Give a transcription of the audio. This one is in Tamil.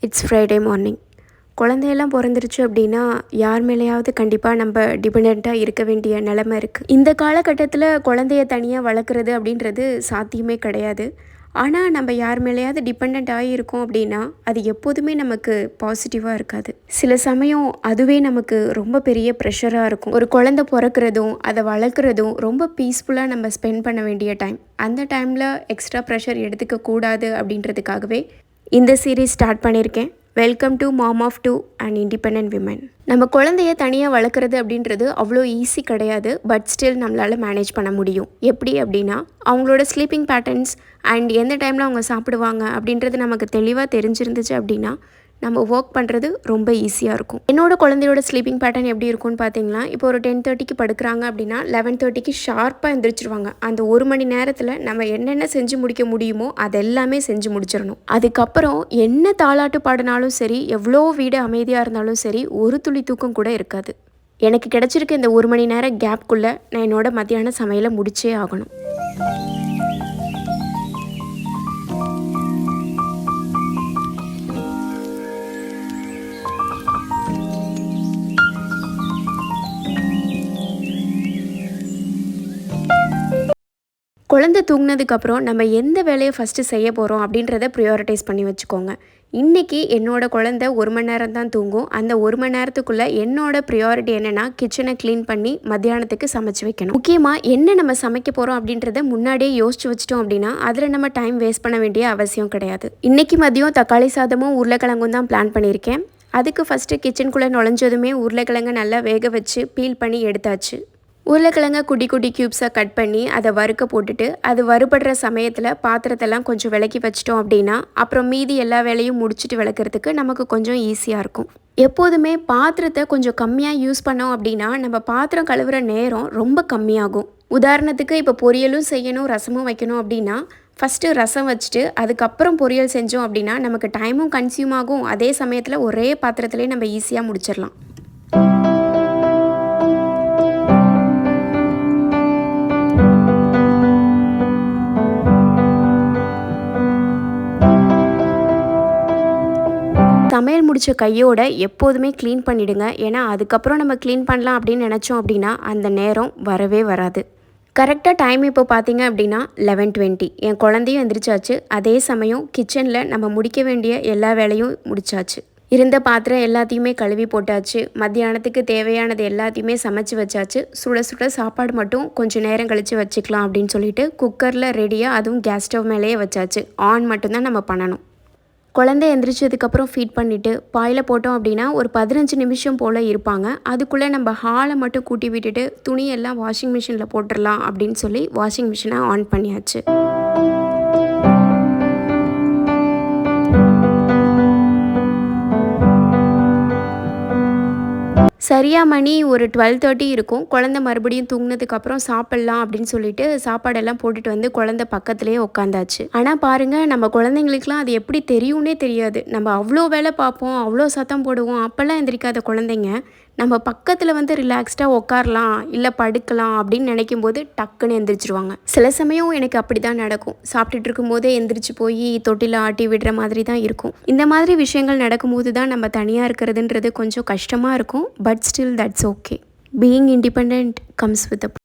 It's Friday morning. குழந்தையெல்லாம் பிறந்துருச்சு அப்படின்னா யார் மேலேயாவது கண்டிப்பாக நம்ம டிபெண்ட்டாக இருக்க வேண்டிய நிலமை இருக்குது. இந்த காலகட்டத்தில் குழந்தைய தனியாக வளர்க்குறது அப்படின்றது சாத்தியமே கிடையாது. ஆனால் நம்ம யார் மேலேயாவது டிபெண்ட் ஆகியிருக்கோம் அப்படின்னா அது எப்போதுமே நமக்கு பாசிட்டிவாக இருக்காது. சில சமயம் அதுவே நமக்கு ரொம்ப பெரிய ப்ரெஷராக இருக்கும். ஒரு குழந்தை பிறக்கிறதும் அதை வளர்க்குறதும் ரொம்ப பீஸ்ஃபுல்லாக நம்ம ஸ்பெண்ட் பண்ண வேண்டிய டைம். அந்த டைமில் எக்ஸ்ட்ரா ப்ரெஷர் எடுத்துக்க கூடாது அப்படின்றதுக்காகவே இந்த சீரீஸ் ஸ்டார்ட் பண்ணியிருக்கேன். Welcome to mom of two and independent women. நம்ம குழந்தைய தனியாக வளர்க்குறது அப்படின்றது அவ்வளோ ஈஸி கிடையாது. பட் ஸ்டில் நம்மளால் மேனேஜ் பண்ண முடியும். எப்படி அப்படின்னா, அவங்களோட ஸ்லீப்பிங் பேட்டர்ன்ஸ் அண்ட் எந்த டைமில் அவங்க சாப்பிடுவாங்க அப்படின்றது நமக்கு தெளிவாக தெரிஞ்சிருந்துச்சு அப்படின்னா நம்ம ஒர்க் பண்ணுறது ரொம்ப ஈஸியாக இருக்கும். என்னோட குழந்தையோட ஸ்லீப்பிங் பேட்டர்ன் எப்படி இருக்கும்னு பார்த்தீங்கன்னா, இப்போ ஒரு 10:30க்கு படுக்கிறாங்க அப்படின்னா 11:30க்கு ஷார்ப்பாக எழுந்திரிச்சிருவாங்க. அந்த 1 மணி நேரத்தில் நம்ம என்னென்ன செஞ்சு முடிக்க முடியுமோ அதெல்லாமே செஞ்சு முடிச்சிடணும். அதுக்கப்புறம் என்ன தாலாட்டு பாடினாலும் சரி, எவ்வளோ வீடு அமைதியாக இருந்தாலும் சரி, ஒரு துளி தூக்கம் கூட இருக்காது. எனக்கு கிடச்சிருக்க இந்த 1 மணி நேரம் கேப்குள்ளே நான் என்னோட மத்தியான சமையலை முடிச்சே ஆகணும். குழந்தை தூங்கினதுக்கப்புறம் நம்ம எந்த வேலையை ஃபஸ்ட்டு செய்ய போகிறோம் அப்படின்றத ப்ரியாரிட்டைஸ் பண்ணி வச்சுக்கோங்க. இன்றைக்கி என்னோட குழந்தை 1 மணி நேரம் தான் தூங்கும். அந்த 1 மணி நேரத்துக்குள்ளே என்னோட ப்ரியாரிட்டி என்னென்னா, கிச்சனை க்ளீன் பண்ணி மத்தியானத்துக்கு சமைச்சு வைக்கணும். முக்கியமாக என்ன நம்ம சமைக்க போகிறோம் அப்படின்றத முன்னாடியே யோசிச்சு வச்சிட்டோம் அப்படின்னா அதில் நம்ம டைம் வேஸ்ட் பண்ண வேண்டிய அவசியம் கிடையாது. இன்றைக்கி மதியம் தக்காளி சாதமும் உருளைக்கிழங்கும் தான் பிளான் பண்ணியிருக்கேன். அதுக்கு ஃபஸ்ட்டு கிச்சனுக்குள்ளே நுழைஞ்சதுமே உருளைக்கிழங்கை நல்லா வேக வச்சு பீல் பண்ணி எடுத்தாச்சு. உருளைக்கிழங்கை குட்டி குட்டி க்யூப்ஸாக கட் பண்ணி அதை வறுக்க போட்டுட்டு, அது வறுபடுற சமயத்தில் பாத்திரத்தெல்லாம் கொஞ்சம் விலக்கி வச்சிட்டோம் அப்படின்னா அப்புறம் மீதி எல்லா வேலையும் முடிச்சுட்டு விளக்குறதுக்கு நமக்கு கொஞ்சம் ஈஸியாக இருக்கும். எப்போதுமே பாத்திரத்தை கொஞ்சம் கம்மியாக யூஸ் பண்ணோம் அப்படின்னா நம்ம பாத்திரம் கழுவுற நேரம் ரொம்ப கம்மியாகும். உதாரணத்துக்கு இப்போ பொரியலும் செய்யணும், ரசமும் வைக்கணும் அப்படின்னா ஃபஸ்ட்டு ரசம் வச்சுட்டு அதுக்கப்புறம் பொரியல் செஞ்சோம் அப்படின்னா நமக்கு டைமும் கன்சியூம் ஆகும். அதே சமயத்தில் ஒரே பாத்திரத்துலேயே நம்ம ஈஸியாக முடிச்சிடலாம். சமையல் முடித்த கையோட எப்போதுமே க்ளீன் பண்ணிவிடுங்க. ஏன்னா அதுக்கப்புறம் நம்ம க்ளீன் பண்ணலாம் அப்படின்னு நினச்சோம் அப்படின்னா அந்த நேரம் வரவே வராது. கரெக்டாக டைம் இப்போ பார்த்தீங்க அப்படின்னா 11:20. என் குழந்தையும் எந்திரிச்சாச்சு. அதே சமயம் கிச்சனில் நம்ம முடிக்க வேண்டிய எல்லா வேலையும் முடிச்சாச்சு. இருந்த பாத்திரம் எல்லாத்தையுமே கழுவி போட்டாச்சு. மத்தியானத்துக்கு தேவையானது எல்லாத்தையுமே சமைச்சு வச்சாச்சு. சுட சுட சாப்பாடு மட்டும் கொஞ்சம் நேரம் கழித்து வச்சுக்கலாம் அப்படின்னு சொல்லிட்டு குக்கரில் ரெடியாக, அதுவும் கேஸ் ஸ்டவ் மேலேயே வச்சாச்சு. ஆன் மட்டும்தான் நம்ம பண்ணணும். குழந்தை எந்திரிச்சதுக்கப்புறம் ஃபீட் பண்ணிவிட்டு பாயில் போட்டோம் அப்படின்னா ஒரு 15 நிமிஷம் போல் இருப்பாங்க. அதுக்குள்ளே நம்ம ஹாலை மட்டும் கூட்டி விட்டுட்டு துணியெல்லாம் வாஷிங் மிஷினில் போட்டுடலாம் அப்படின்னு சொல்லி வாஷிங் மிஷினை ஆன் பண்ணியாச்சு. சரியாக மணி ஒரு 12:30 இருக்கும். குழந்தை மறுபடியும் தூங்கினதுக்கப்புறம் சாப்பிட்லாம் அப்படின்னு சொல்லிட்டு சாப்பாடெல்லாம் போட்டுட்டு வந்து குழந்தை பக்கத்துலேயே உட்காந்தாச்சு. ஆனால் பாருங்கள், நம்ம குழந்தைங்களுக்குலாம் அது எப்படி தெரியும்னே தெரியாது. நம்ம அவ்வளோ வேலை பார்ப்போம், அவ்வளோ சத்தம் போடுவோம். அப்போல்லாம் எந்திரிக்காத குழந்தைங்க நம்ம பக்கத்தில் வந்து ரிலாக்ஸ்டாக உட்காரலாம், இல்லை படுக்கலாம் அப்படின்னு நினைக்கும் போது டக்குன்னு எந்திரிச்சிருவாங்க. சில சமயம் எனக்கு அப்படி தான் நடக்கும். சாப்பிட்டுட்டு இருக்கும்போதே எந்திரிச்சு போய் தொட்டில் ஆட்டி விடுற மாதிரி தான் இருக்கும். இந்த மாதிரி விஷயங்கள் நடக்கும்போது தான் நம்ம தனியாக இருக்கிறதுன்றது கொஞ்சம் கஷ்டமாக இருக்கும். But still that's okay. Being independent comes with